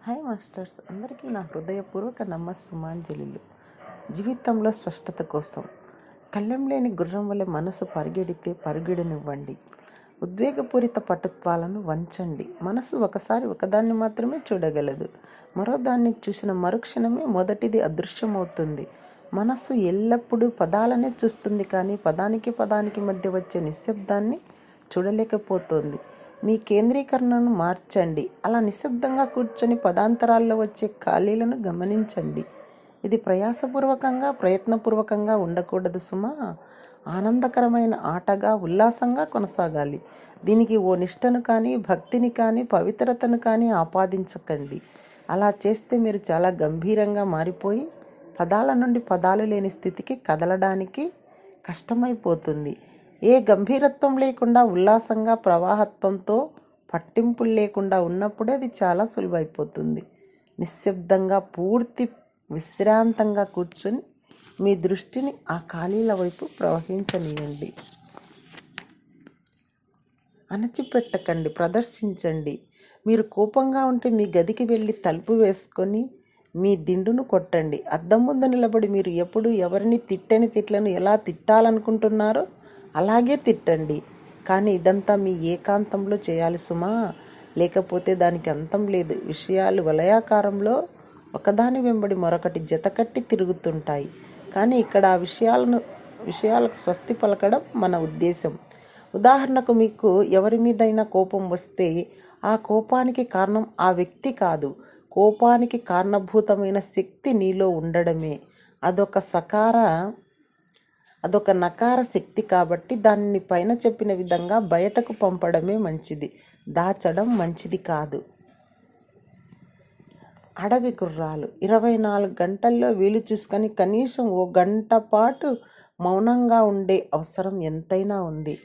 Hi masters, అందరికీ నా హృదయపూర్వక నమస్సుమాంజలిలు. జీవితంలో స్పష్టత కోసం కళ్ళెం లేని గుర్రం వలె మనసు పరిగెడితే పరుగెడనివ్వండి. ఉద్వేగపూరిత పటుత్వాలను వంచండి. మనసు ఒకసారి ఒకదాన్ని మాత్రమే చూడగలదు. మరో దాన్ని చూసిన మరుక్షణమే మొదటిది అదృశ్యమవుతుంది. మనస్సు ఎల్లప్పుడూ పదాలనే చూస్తుంది, కానీ పదానికి మధ్య వచ్చే నిశ్శబ్దాన్ని చూడలేకపోతుంది. మీ కేంద్రీకరణను మార్చండి. అలా నిశ్శబ్దంగా కూర్చొని పదాంతరాల్లో వచ్చే ఖాళీలను గమనించండి. ఇది ప్రయత్నపూర్వకంగా ఉండకూడదు సుమా. ఆనందకరమైన ఆటగా, ఉల్లాసంగా కొనసాగాలి. దీనికి ఓ నిష్టను కానీ, భక్తిని కానీ, పవిత్రతను కానీ ఆపాదించకండి. అలా చేస్తే మీరు చాలా గంభీరంగా మారిపోయి పదాల నుండి పదాలు లేని స్థితికి కదలడానికి కష్టమైపోతుంది. ఏ గంభీరత్వం లేకుండా ఉల్లాసంగా, ప్రవాహత్వంతో, పట్టింపులు లేకుండా ఉన్నప్పుడే అది చాలా సులువైపోతుంది. నిశ్శబ్దంగా, పూర్తి విశ్రాంతంగా కూర్చొని మీ దృష్టిని ఆ ఖాళీల వైపు ప్రవహించనీయండి. అణచిపెట్టకండి, ప్రదర్శించండి. మీరు కోపంగా ఉంటే మీ గదికి వెళ్ళి తలుపు వేసుకొని మీ దిండును కొట్టండి. అద్దం ముందు నిలబడి మీరు ఎప్పుడు ఎవరిని తిట్టని తిట్లను ఎలా తిట్టాలనుకుంటున్నారో అలాగే తిట్టండి. కానీ ఇదంతా మీ ఏకాంతంలో చేయాలి సుమా, లేకపోతే దానికి అంతం లేదు. విషయాలు వలయాకారంలో ఒకదాని వెంబడి మరొకటి జతకట్టి తిరుగుతుంటాయి. కానీ ఇక్కడ ఆ విషయాలకు స్వస్తి పలకడం మన ఉద్దేశం. ఉదాహరణకు, మీకు ఎవరి మీదైనా కోపం వస్తే ఆ కోపానికి కారణం ఆ వ్యక్తి కాదు, కోపానికి కారణభూతమైన శక్తి నీలో ఉండడమే. అదొక నకార శక్తి కాబట్టి దానిని పైన చెప్పిన విధంగా బయటకు పంపడమే మంచిది, దాచడం మంచిది కాదు. అడవి గుర్రాలు 24 గంటల్లో వీలు చూసుకొని కనీసం ఓ గంట పాటు మౌనంగా ఉండే అవసరం ఎంతైనా ఉంది.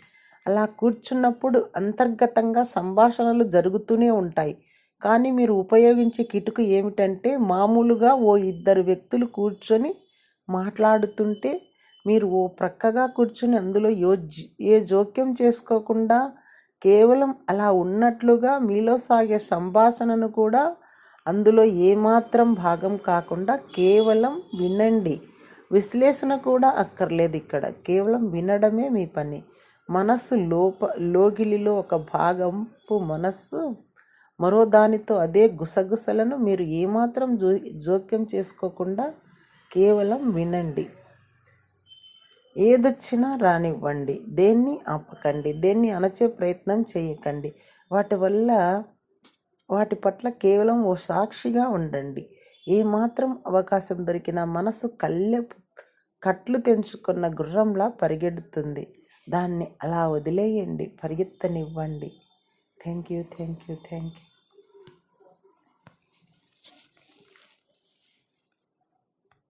అలా కూర్చున్నప్పుడు అంతర్గతంగా సంభాషణలు జరుగుతూనే ఉంటాయి. కానీ మీరు ఉపయోగించే కిటుకు ఏమిటంటే, మామూలుగా ఓ 2 వ్యక్తులు కూర్చొని మాట్లాడుతుంటే మీరు ఓ ప్రక్కగా కూర్చుని అందులో ఏ జోక్యం చేసుకోకుండా కేవలం అలా ఉన్నట్లుగా మీలో సాగే సంభాషణను కూడా అందులో ఏమాత్రం భాగం కాకుండా కేవలం వినండి. విశ్లేషణ కూడా అక్కర్లేదు. ఇక్కడ కేవలం వినడమే మీ పని. మనస్సు లోగిలిలో ఒక భాగంపు మనస్సు మరో దానితో అదే గుసగుసలను మీరు ఏమాత్రం జోక్యం చేసుకోకుండా కేవలం వినండి. ఏదొచ్చినా రానివ్వండి, దేన్ని ఆపకండి, దేన్ని అణచే ప్రయత్నం చేయకండి. వాటి పట్ల కేవలం ఓ సాక్షిగా ఉండండి. ఏమాత్రం అవకాశం దొరికినా మనసు కట్లు తెంచుకున్న గుర్రంలా పరిగెడుతుంది. దాన్ని అలా వదిలేయండి, పరిగెత్తనివ్వండి. Thank you.